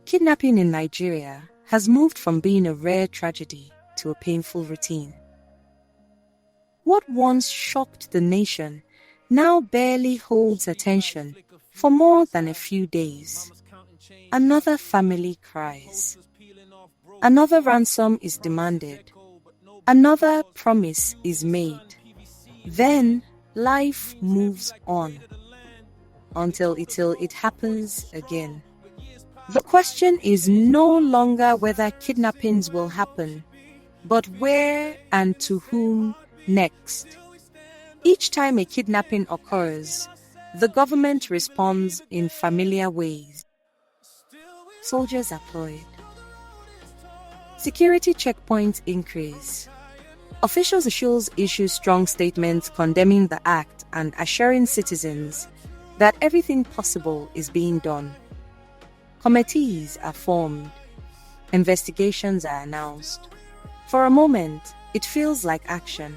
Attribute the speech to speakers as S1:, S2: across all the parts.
S1: Kidnapping in Nigeria has moved from being a rare tragedy to a painful routine. What once shocked the nation now barely holds attention for more than a few days. Another family cries. Another ransom is demanded. Another promise is made. Then life moves on until it happens again. The question is no longer whether kidnappings will happen, but where and to whom next. Each time a kidnapping occurs, the government responds in familiar ways. Soldiers employed. Security checkpoints increase. Officials issue strong statements condemning the act and assuring citizens that everything possible is being done. Committees are formed. Investigations are announced. For a moment, it feels like action.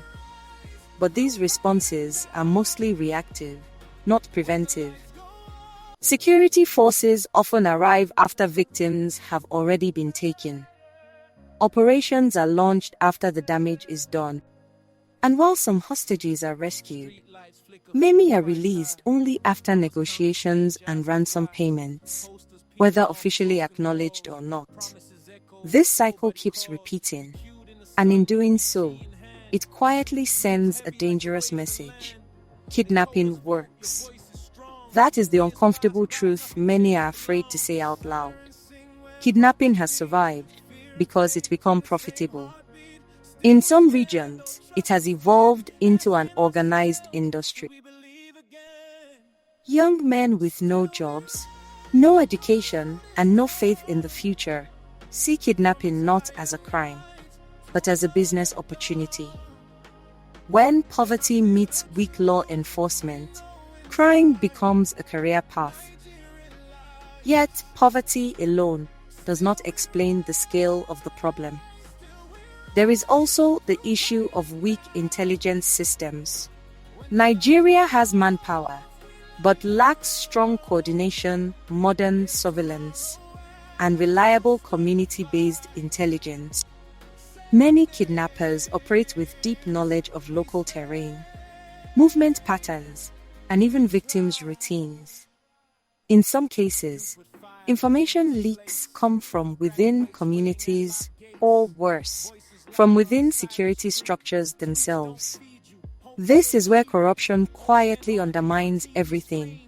S1: But these responses are mostly reactive, not preventive. Security forces often arrive after victims have already been taken. Operations are launched after the damage is done. And while some hostages are rescued, many are released only after negotiations and ransom payments, whether officially acknowledged or not. This cycle keeps repeating, and in doing so, it quietly sends a dangerous message. Kidnapping works. That is the uncomfortable truth many are afraid to say out loud. Kidnapping has survived because it's become profitable. In some regions, it has evolved into an organized industry. Young men with no jobs, no education, and no faith in the future see kidnapping not as a crime, but as a business opportunity. When poverty meets weak law enforcement, crime becomes a career path. Yet, poverty alone does not explain the scale of the problem. There is also the issue of weak intelligence systems. Nigeria has manpower, but lacks strong coordination, modern surveillance, and reliable community-based intelligence. Many kidnappers operate with deep knowledge of local terrain, movement patterns, and even victims' routines. In some cases, information leaks come from within communities, or worse, from within security structures themselves. This is where corruption quietly undermines everything.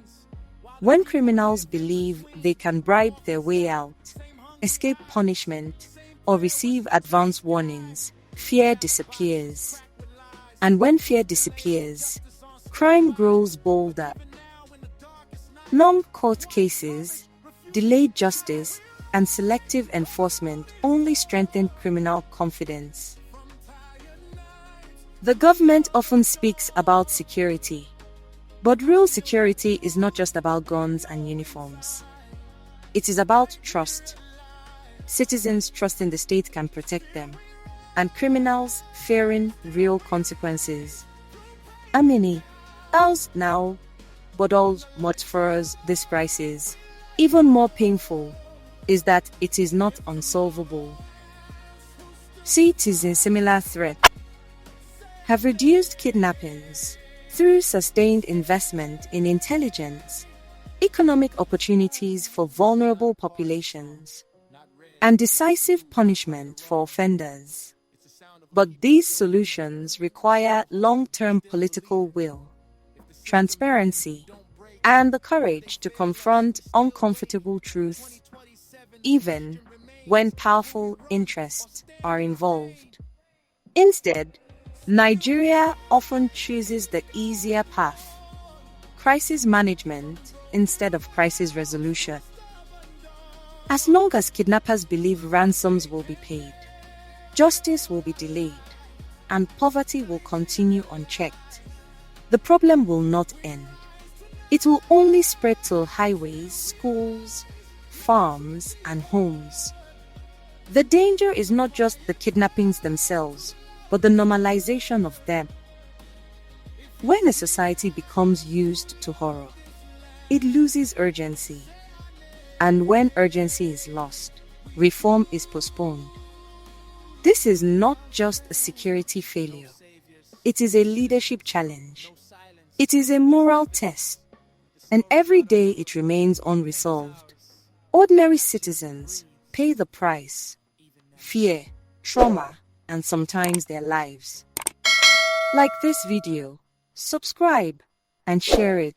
S1: When criminals believe they can bribe their way out, escape punishment, or receive advance warnings, fear disappears. And when fear disappears, crime grows bolder. Long court cases, delayed justice, and selective enforcement only strengthen criminal confidence. The government often speaks about security, but real security is not just about guns and uniforms. It is about trust. Citizens trusting the state can protect them, and criminals fearing real consequences. Amini, else now, but all much for this crisis. Even more painful is that it is not unsolvable. Cities in similar threat have reduced kidnappings through sustained investment in intelligence, economic opportunities for vulnerable populations, and decisive punishment for offenders. But these solutions require long-term political will, transparency, and the courage to confront uncomfortable truth, even when powerful interests are involved. Instead, Nigeria often chooses the easier path: crisis management instead of crisis resolution. As long as kidnappers believe ransoms will be paid, justice will be delayed, and poverty will continue unchecked, the problem will not end. It will only spread to highways, schools, farms, and homes. The danger is not just the kidnappings themselves, but the normalization of them. When a society becomes used to horror, it loses urgency. And when urgency is lost, reform is postponed. This is not just a security failure. It is a leadership challenge. It is a moral test. And every day it remains unresolved. Ordinary citizens pay the price. Fear, trauma, and sometimes their lives. Like this video, subscribe, and share it.